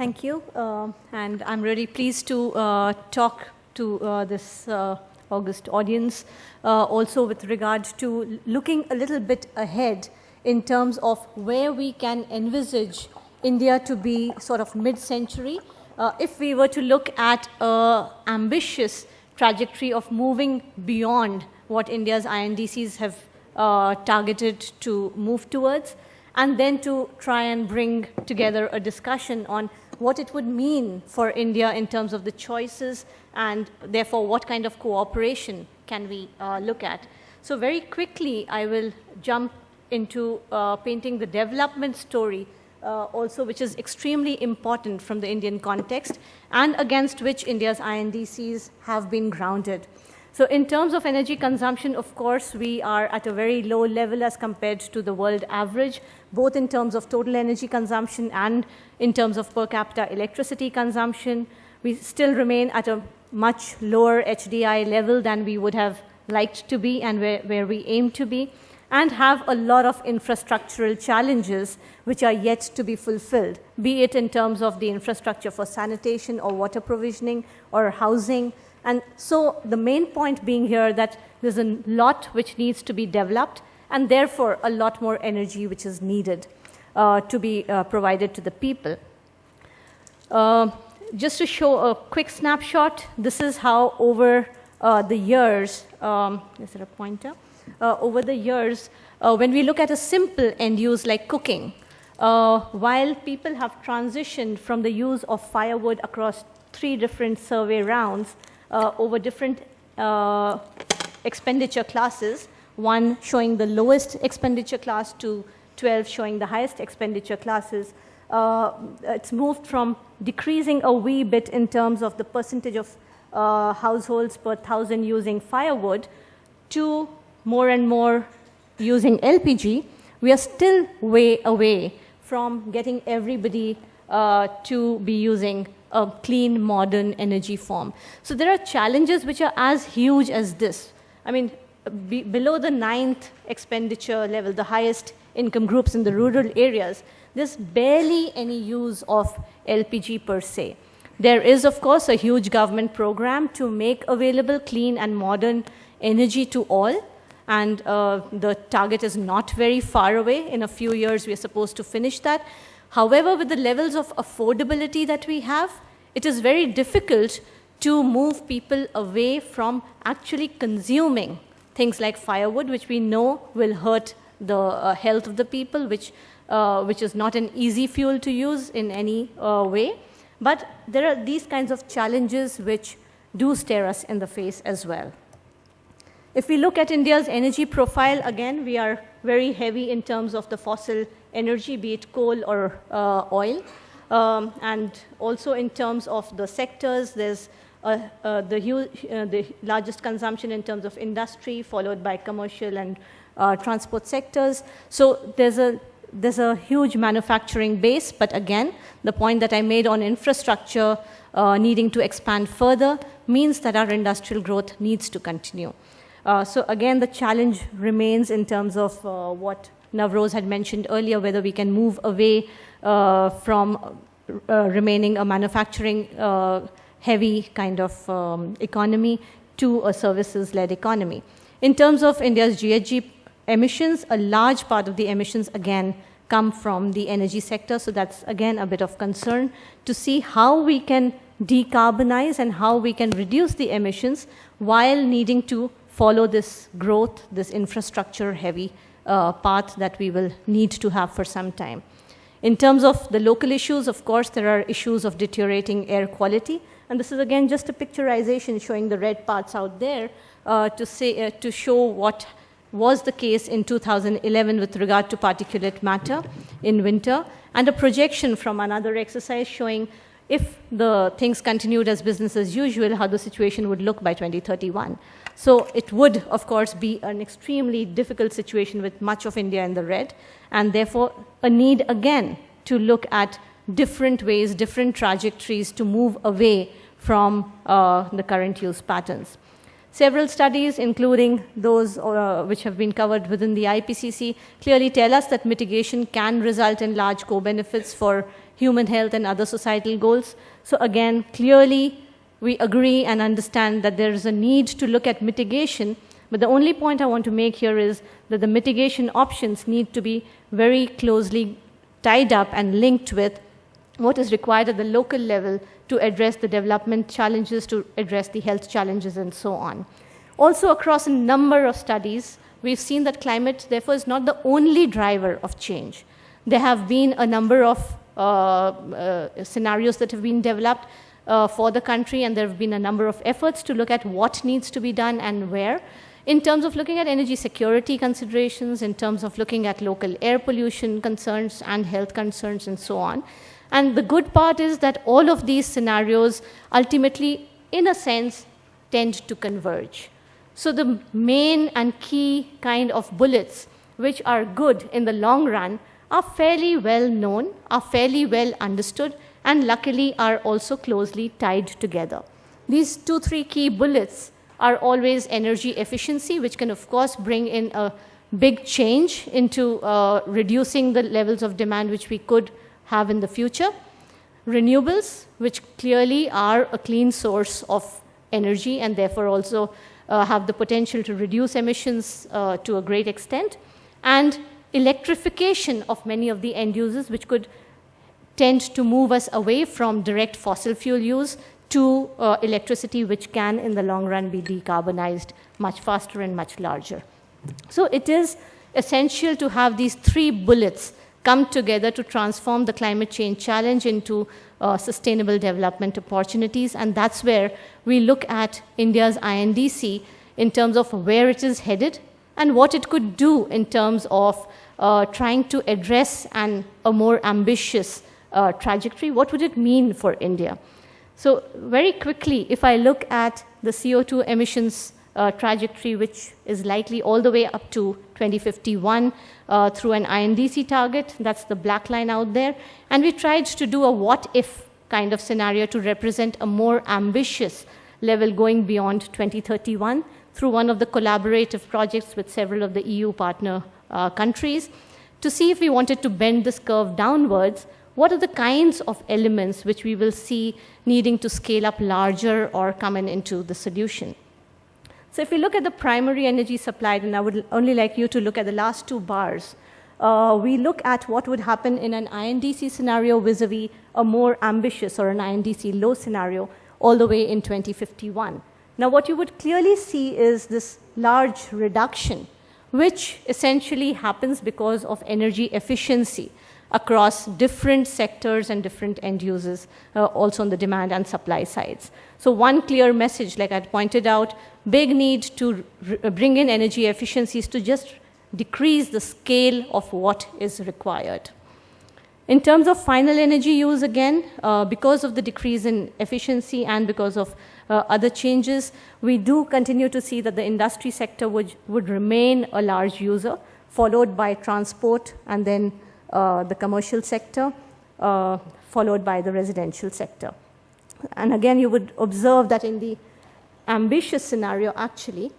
Thank you. And I'm really pleased to talk to this august audience, also with regard to looking a little bit ahead in terms of where we can envisage India to be sort of mid-century. If we were to look at an ambitious trajectory of moving beyond what India's INDCs have targeted to move towards, and then to try and bring together a discussion on what it would mean for India in terms of the choices and therefore what kind of cooperation can we look at. So very quickly, I will jump into painting the development story also, which is extremely important from the Indian context and against which India's INDCs have been grounded. So in terms of energy consumption, of course, we are at a very low level as compared to the world average, both in terms of total energy consumption and in terms of per capita electricity consumption. We still remain at a much lower HDI level than we would have liked to be and where we aim to be, and have a lot of infrastructural challenges which are yet to be fulfilled, be it in terms of the infrastructure for sanitation or water provisioning or housing. And so the main point being here that there's a lot which needs to be developed, and therefore a lot more energy which is needed to be provided to the people. Just to show a quick snapshot, this is how over the years, is there a pointer? Over the years, when we look at a simple end use like cooking, while people have transitioned from the use of firewood across 3 different survey rounds, over different expenditure classes, one showing the lowest expenditure class to 12 showing the highest expenditure classes. It's moved from decreasing a wee bit in terms of the percentage of households per 1,000 using firewood to more and more using LPG. We are still way away from getting everybody to be using a clean, modern energy form. So there are challenges which are as huge as this. I mean, below the 9th expenditure level, the highest income groups in the rural areas, there's barely any use of LPG per se. There is, of course, a huge government program to make available clean and modern energy to all. And the target is not very far away. In a few years, we are supposed to finish that. However, with the levels of affordability that we have, it is very difficult to move people away from actually consuming things like firewood, which we know will hurt the health of the people, which is not an easy fuel to use in any way. But there are these kinds of challenges which do stare us in the face as well. If we look at India's energy profile, again, we are very heavy in terms of the fossil energy, be it coal or oil. And also in terms of the sectors, there's the largest consumption in terms of industry, followed by commercial and transport sectors. So there's a huge manufacturing base, but again, the point that I made on infrastructure needing to expand further means that our industrial growth needs to continue. So again, the challenge remains in terms of what Navroz had mentioned earlier, whether we can move away from remaining a manufacturing heavy kind of economy to a services-led economy. In terms of India's GHG emissions, a large part of the emissions, again, come from the energy sector. So that's, again, a bit of concern to see how we can decarbonize and how we can reduce the emissions while needing to follow this growth, this infrastructure-heavy path that we will need to have for some time. In terms of the local issues, of course, there are issues of deteriorating air quality. And this is, again, just a picturization showing the red parts out there to show what was the case in 2011 with regard to particulate matter in winter, and a projection from another exercise showing if the things continued as business as usual, how the situation would look by 2031. So it would, of course, be an extremely difficult situation with much of India in the red, and therefore a need, again, to look at different ways, different trajectories to move away from the current use patterns. Several studies, including those which have been covered within the IPCC, clearly tell us that mitigation can result in large co-benefits for human health and other societal goals. So again, clearly, we agree and understand that there is a need to look at mitigation, but the only point I want to make here is that the mitigation options need to be very closely tied up and linked with what is required at the local level to address the development challenges, to address the health challenges, and so on. Also, across a number of studies, we've seen that climate, therefore, is not the only driver of change. There have been a number of scenarios that have been developed for the country, and there have been a number of efforts to look at what needs to be done and where, in terms of looking at energy security considerations, in terms of looking at local air pollution concerns and health concerns, and so on. And the good part is that all of these scenarios ultimately, in a sense, tend to converge. So the main and key kind of bullets which are good in the long run are fairly well known, are fairly well understood, and luckily are also closely tied together. These 2-3 key bullets are always energy efficiency, which can of course bring in a big change into reducing the levels of demand which we could have in the future. Renewables, which clearly are a clean source of energy and therefore also have the potential to reduce emissions to a great extent. And electrification of many of the end users, which could tend to move us away from direct fossil fuel use to electricity, which can in the long run be decarbonized much faster and much larger. So it is essential to have these 3 bullets come together to transform the climate change challenge into sustainable development opportunities. And that's where we look at India's INDC in terms of where it is headed and what it could do in terms of trying to address a more ambitious trajectory. What would it mean for India? So very quickly, if I look at the CO2 emissions trajectory, which is likely all the way up to 2051 through an INDC target, that's the black line out there. And we tried to do a what-if kind of scenario to represent a more ambitious level going beyond 2031 through one of the collaborative projects with several of the EU partner countries to see if we wanted to bend this curve downwards, what are the kinds of elements which we will see needing to scale up larger or come into the solution. So if we look at the primary energy supplied, and I would only like you to look at the last 2 bars, we look at what would happen in an INDC scenario vis-a-vis a more ambitious or an INDC low scenario all the way in 2051. Now what you would clearly see is this large reduction, which essentially happens because of energy efficiency across different sectors and different end users, also on the demand and supply sides. So one clear message, like I pointed out, big need to bring in energy efficiencies to just decrease the scale of what is required. In terms of final energy use, again, because of the decrease in efficiency and because of other changes, we do continue to see that the industry sector would remain a large user, followed by transport and then the commercial sector, followed by the residential sector. And again, you would observe that in the ambitious scenario, actually,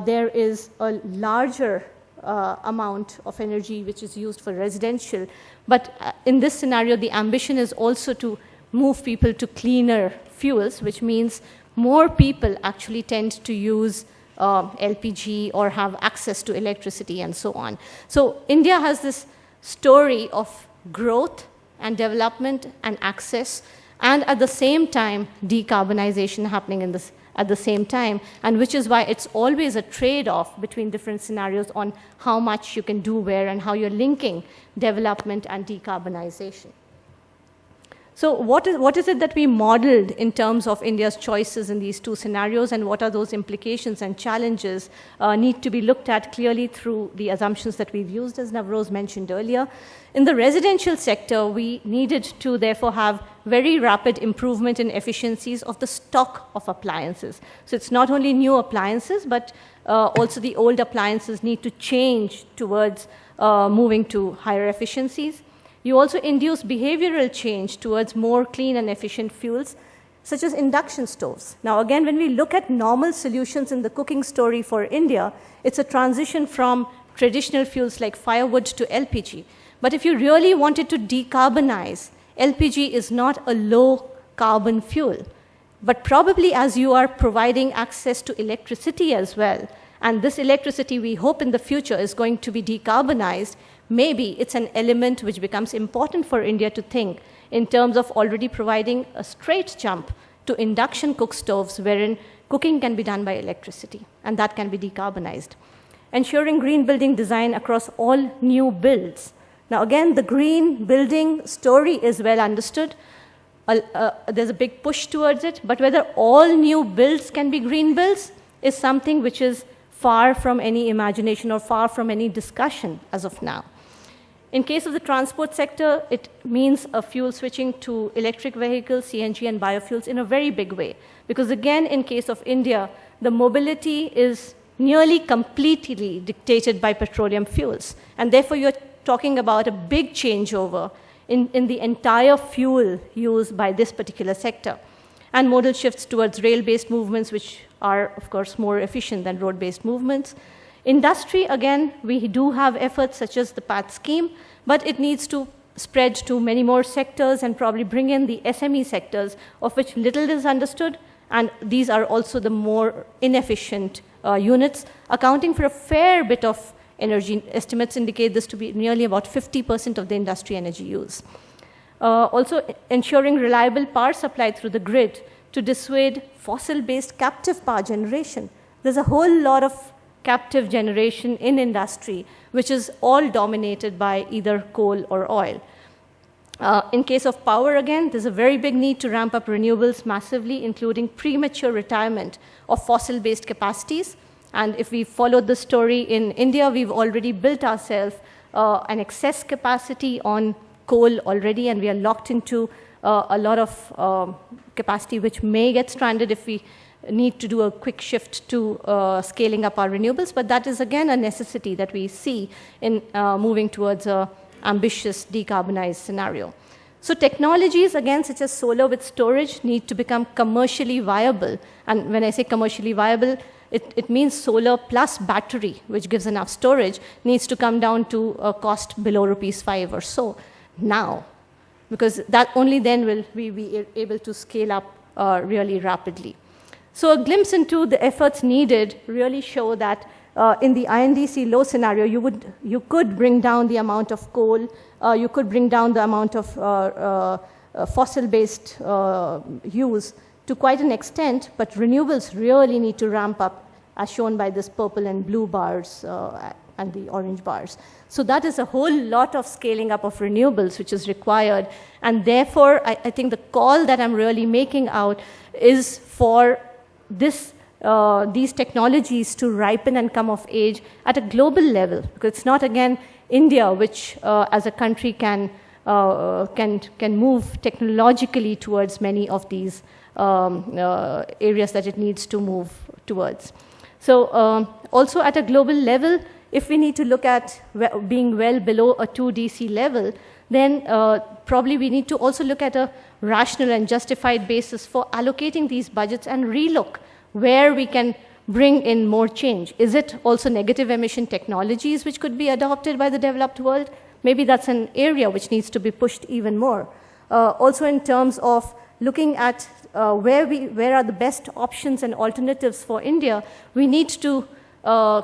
there is a larger amount of energy which is used for residential. But in this scenario, the ambition is also to move people to cleaner fuels, which means more people actually tend to use LPG or have access to electricity and so on. So India has this story of growth and development and access, and at the same time, decarbonization happening at the same time, and which is why it's always a trade-off between different scenarios on how much you can do where and how you're linking development and decarbonization. So what is it that we modeled in terms of India's choices in these 2 scenarios, and what are those implications and challenges need to be looked at clearly through the assumptions that we've used, as Navroz mentioned earlier. In the residential sector, we needed to therefore have very rapid improvement in efficiencies of the stock of appliances. So it's not only new appliances, but also the old appliances need to change towards moving to higher efficiencies. You also induce behavioral change towards more clean and efficient fuels, such as induction stoves. Now, again, when we look at normal solutions in the cooking story for India, it's a transition from traditional fuels like firewood to LPG. But if you really wanted to decarbonize LPG is not a low carbon fuel. But probably as you are providing access to electricity as well, and this electricity we hope in the future is going to be decarbonized, maybe it's an element which becomes important for India to think in terms of already providing a straight jump to induction cook stoves wherein cooking can be done by electricity, and that can be decarbonized. Ensuring green building design across all new builds. Now again, the green building story is well understood. There's a big push towards it, but whether all new builds can be green builds is something which is far from any imagination or far from any discussion as of now. In case of the transport sector, it means a fuel switching to electric vehicles, CNG and biofuels in a very big way. Because again, in case of India, the mobility is nearly completely dictated by petroleum fuels. And therefore, you're talking about a big changeover in the entire fuel used by this particular sector. And modal shifts towards rail-based movements, which are, of course, more efficient than road-based movements. Industry, again, we do have efforts such as the PATH scheme, but it needs to spread to many more sectors and probably bring in the SME sectors, of which little is understood, and these are also the more inefficient units, accounting for a fair bit of energy. Estimates indicate this to be nearly about 50% of the industry energy use. Also, ensuring reliable power supply through the grid to dissuade fossil-based captive power generation. There's a whole lot of captive generation in industry, which is all dominated by either coal or oil. In case of power, again, there's a very big need to ramp up renewables massively, including premature retirement of fossil-based capacities. And if we follow the story in India, we've already built ourselves an excess capacity on coal already, and we are locked into a lot of capacity which may get stranded if we need to do a quick shift to scaling up our renewables. But that is, again, a necessity that we see in moving towards an ambitious decarbonized scenario. So technologies, again, such as solar with storage need to become commercially viable. And when I say commercially viable, it means solar plus battery, which gives enough storage, needs to come down to a cost below ₹5 or so now, because that only then will we be able to scale up really rapidly. So a glimpse into the efforts needed really show that in the INDC low scenario, you could bring down the amount of coal, you could bring down the amount of fossil-based use to quite an extent, but renewables really need to ramp up, as shown by this purple and blue bars and the orange bars. So that is a whole lot of scaling up of renewables which is required, and therefore I think the call that I'm really making out is for these technologies to ripen and come of age at a global level, because it's not, again, India which as a country can move technologically towards many of these areas that it needs to move towards. So also at a global level, if we need to look at being well below a 2 DC level, then probably we need to also look at a rational and justified basis for allocating these budgets and relook where we can bring in more change. Is it also negative emission technologies which could be adopted by the developed world? Maybe that's an area which needs to be pushed even more. Also in terms of looking at where are the best options and alternatives for India, we need to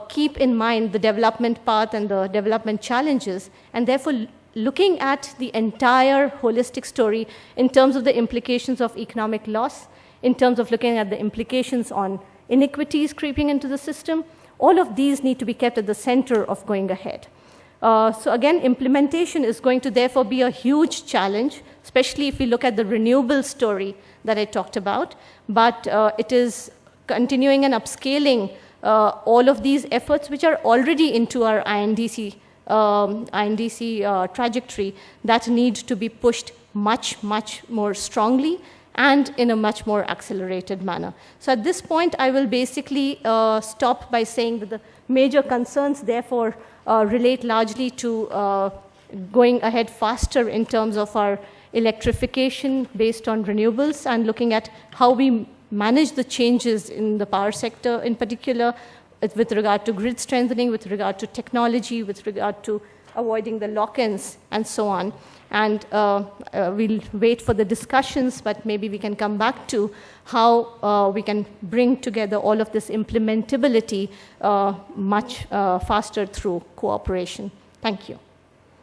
keep in mind the development path and the development challenges, and therefore looking at the entire holistic story in terms of the implications of economic loss, in terms of looking at the implications on inequities creeping into the system. All of these need to be kept at the center of going ahead. So again, implementation is going to therefore be a huge challenge, especially if we look at the renewable story that I talked about. But it is continuing and upscaling all of these efforts, which are already into our INDC trajectory, that need to be pushed much, much more strongly and in a much more accelerated manner. So at this point, I will basically stop by saying that the major concerns, therefore, relate largely to going ahead faster in terms of our electrification based on renewables and looking at how we manage the changes in the power sector, in particular with regard to grid strengthening, with regard to technology, with regard to avoiding the lock-ins, and so on. And we'll wait for the discussions, but maybe we can come back to how we can bring together all of this implementability much faster through cooperation. Thank you.